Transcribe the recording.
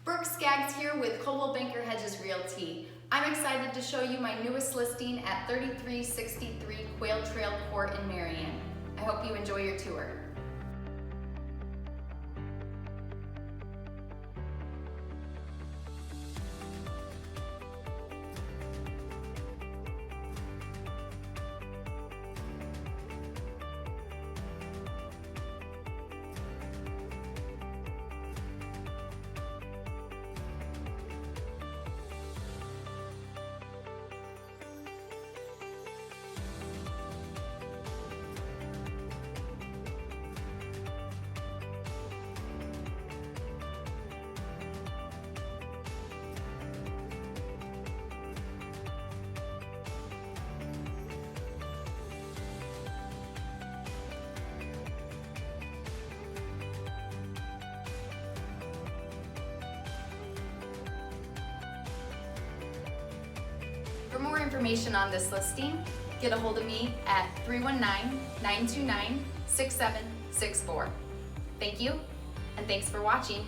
Brooke Skaggs here with Coldwell Banker Hedges Realty. I'm excited to show you my newest listing at 3363 Quail Trail Court in Marion. I hope you enjoy your tour. For more information on this listing, get a hold of me at 319-929-6764. Thank you, and thanks for watching.